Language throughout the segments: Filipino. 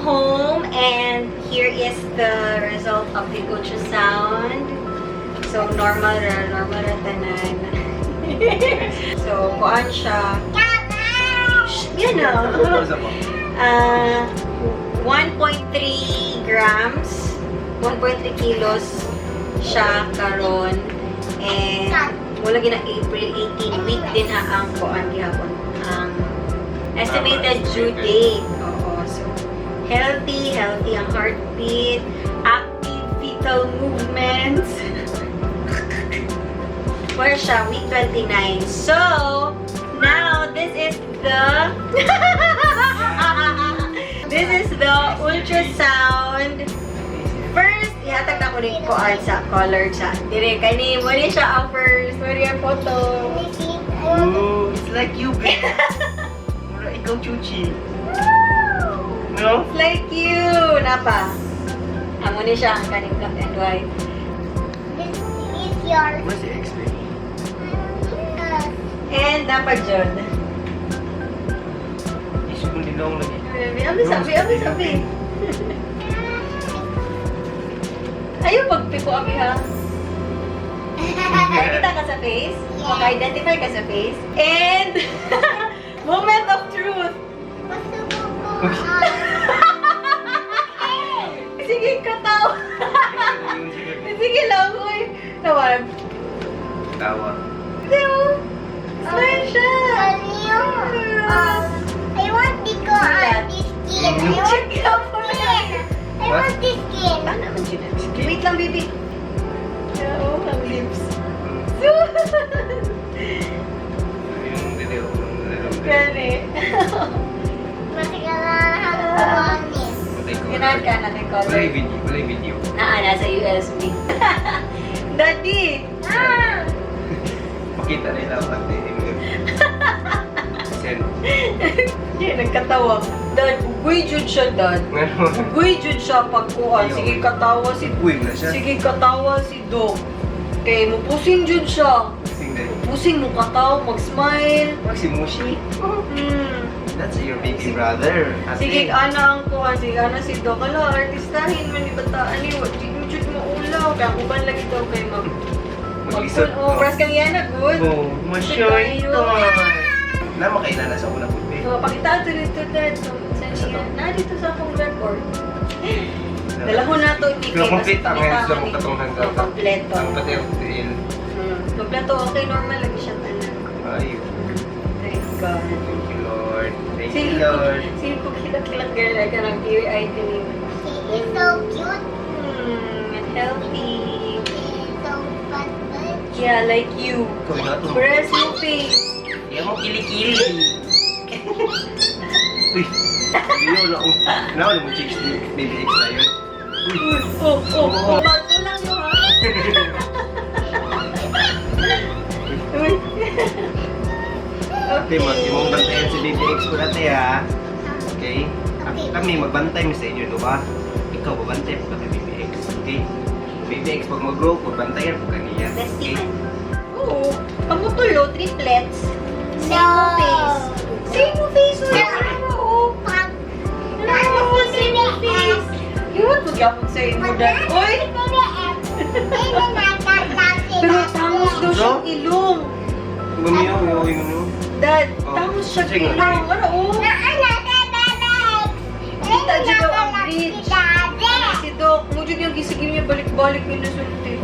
home and here is the result of the ultrasound. So normal tanan. So kuan siya. You know. 1.3 grams, 1.3 kilos siya karon. And mula gina April 18 week din ang kuan gihapon. Ang estimated due date. Oo, so healthy ang heartbeat, active fetal movements. Where siya? Week 29. So, now this is the this is the ultrasound. First, ihatag na ko rin koan sa color siya. Dire, kani mo ni siya ang first. Sorry ang photo. Oh, it's like you, babe. Mura ikaw, Chuchi. No? It's like you. Napa? Amo ni siya ang kaning black and white. This is yours. Where's the X-ray? And napa John. Isu kong dinong lagi. Abi. Ayaw pagpiko abi ha. Nakita ka sa face? Maka-identify ka sa face? And moment of truth. Sige, katawa. Sige lang, uy. Tawag. Tawa. Diyo. Smile siya. I want to go on this skin. I want this skin. Paano naman siya? Wait lang, baby. Oo, ang lips. Yung video. Gani. Ganahan ka natin color. Wala yung video. Nasa USB. Daddy! Makita nila pati. Send. Hindi, nagkatawa. Dad, ugoy jud siya, Dad. Ugoy jud siya pagkuhan. Sige, katawa si... Uy na siya. Sige, katawa si Doc. Okay, mupusing jud siya. Sing din. Pusing mo katawa, mag-smile. Wag si Mushi. That's your baby brother. Sige, ana ang kuhan. Sige, ana si Doc. Ala, artistahin man ni bataan ni. Jud mo ulaw. Kaya uban lagi daw kay Mag-isot. Pras kang yan na, good. Oh, masyoy ito. Na makailala sa unang putbi. So, pakita dito, Dad. So, saan niya? Dito sa akong record. Dalahon na ito. Pero complete ang ngayon sa mong katunghan ka. Kompleto. Ang patil. Kompleto. Okay, normal lagi siya tanan. Ayun. Thank God. Thank you, Lord. Thank you, Lord. Sige po, kilat-kilat girl. Ay ka ng teary-eye din. He is so cute. And healthy. He is so fat. Yeah, like you. Ikaw na ito. Press your face. Yan mo kilikili. Uy. Yun ako. Nawala mo chicks ni Baby X na yun. Uy. Bato lang yun, ha? Uy. Okay, mag-imong bantayan si Baby X ko natin, ha? Okay? Kami magbantay mo sa inyo, no ba? Ikaw, babantay po ka kay Baby X. Okay? Baby X, pag mag-grow, magbantayan po kaniya. Bestie Okay? man. Oo. Pamutulo, triplets. No. Same face. Same face, uy. Oo. Ano mo, same face. Yun, magyapon sa inyo, Dad. Uy! Pero tangos daw siyang ilong. Gumiyaw, yung Dad, tangos siyang Sige. ilong. Ano, oh? Kita dyan daw ang bridge. Si Doc, mo dyan yung gisigim niya balik-balik yung nasulti.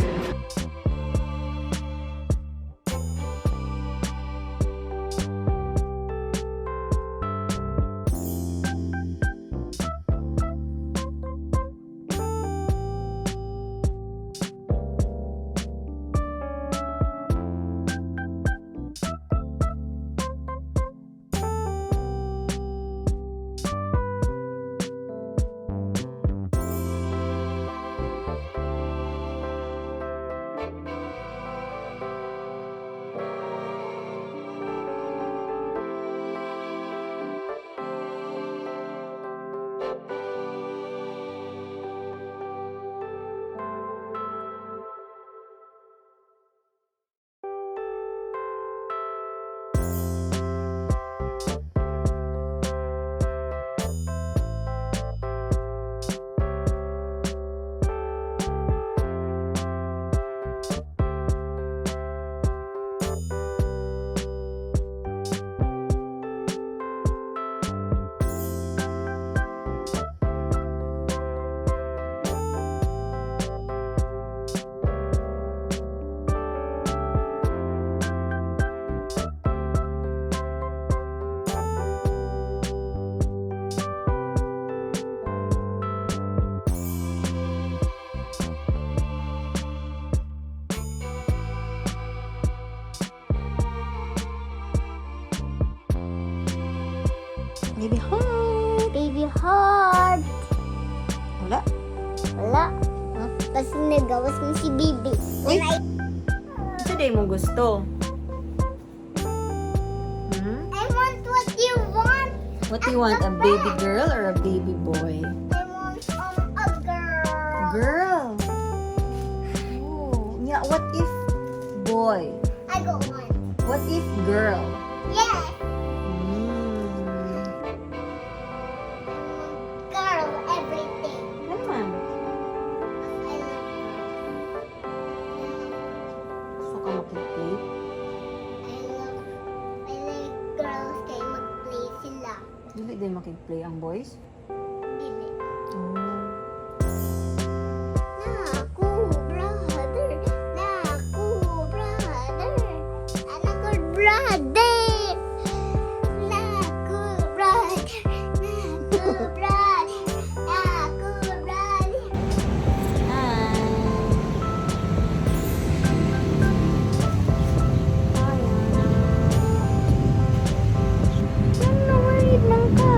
Baby heart. Baby heart. Wala. Wala. Tapos nagawas mo si Bibi. Uy. And Ito day mo gusto. Hmm? I want what you want. What do you want? A baby girl or a baby boy? I want a girl. Girl. Oh, yeah. What if boy? I got one. What if girl? Yes. Hmm. Girl, everything. Ano naman? I love Gusto ka makipay? I like girls kay mag-play sila. Dili din makipay ang boys? Dili. Oh. Naku, brother. Naku, brother. Anak ko, brother. Naku, brother. Naku, brother. Naku, brother. Ano, worried lang ka?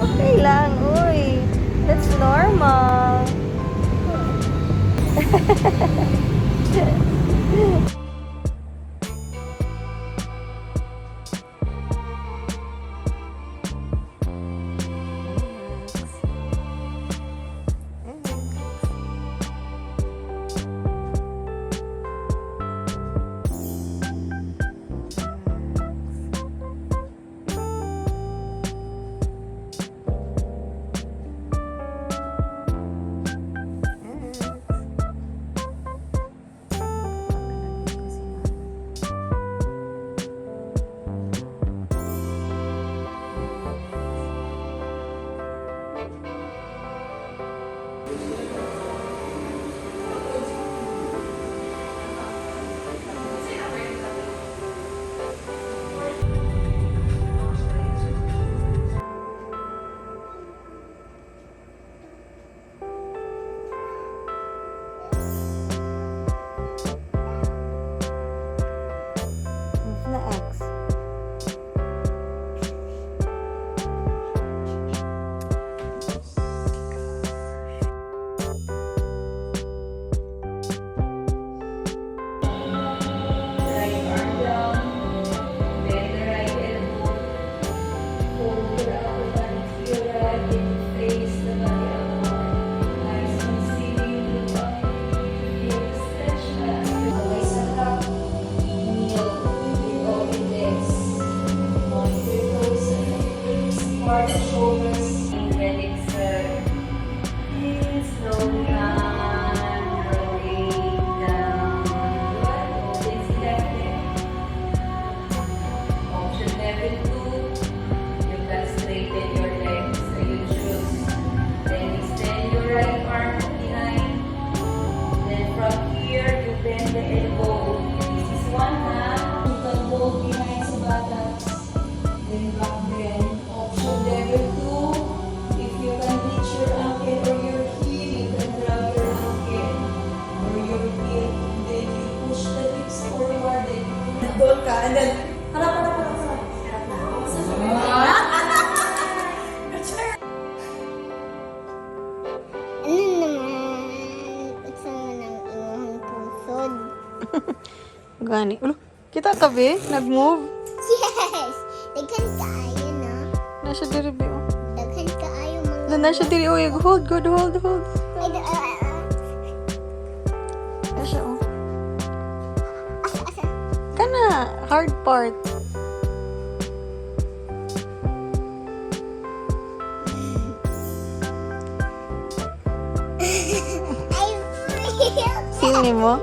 Okay lang, uy. That's normal. What's the X? Right arm down, bend the right elbow, fold your upper body to your right, then face the body upward. Nice and sitting, look up, feel the stretch as you always at up. Kneel, with open legs, point your toes and hips, part the shoulders, and then exhale. Inhale, slowly on, rolling down. Good, open the left leg. Option level 2, you can straighten your legs so you choose. Then extend your right arm behind. Then from here, you bend the elbow. This is one hand. You can go behind sa buttocks. Then back bend. Option level 2, if you can reach your ankle or your heel, you can grab your ankle or your heel. Then you push the hips forward. Then you doon ka and then harap. Ano naman? Gusto mo ng iyong pusod? Gani. Ulo, kita ka be? Nag-move? Yes! Daghan kaayo na. Nasa diri be. Oh. Daghan kaayo mga... Doon nasa diri. Uy, hold. Good, hold. Ay, Nasa, oh. asa. Kana, hard part. I feel... Feel ni mo?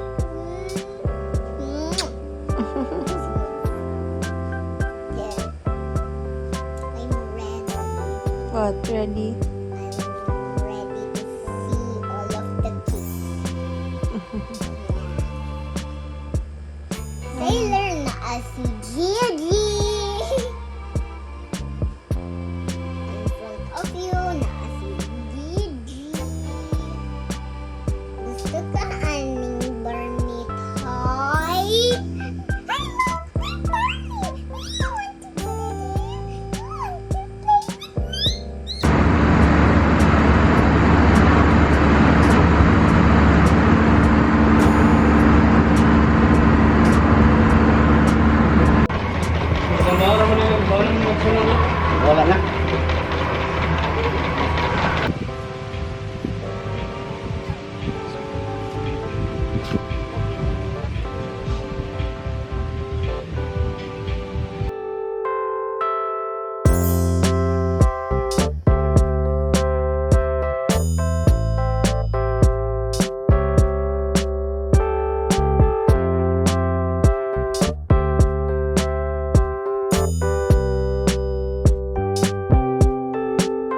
Yeah. I'm ready. What? Ready? I'm ready to see all of the kids. Sailor na asi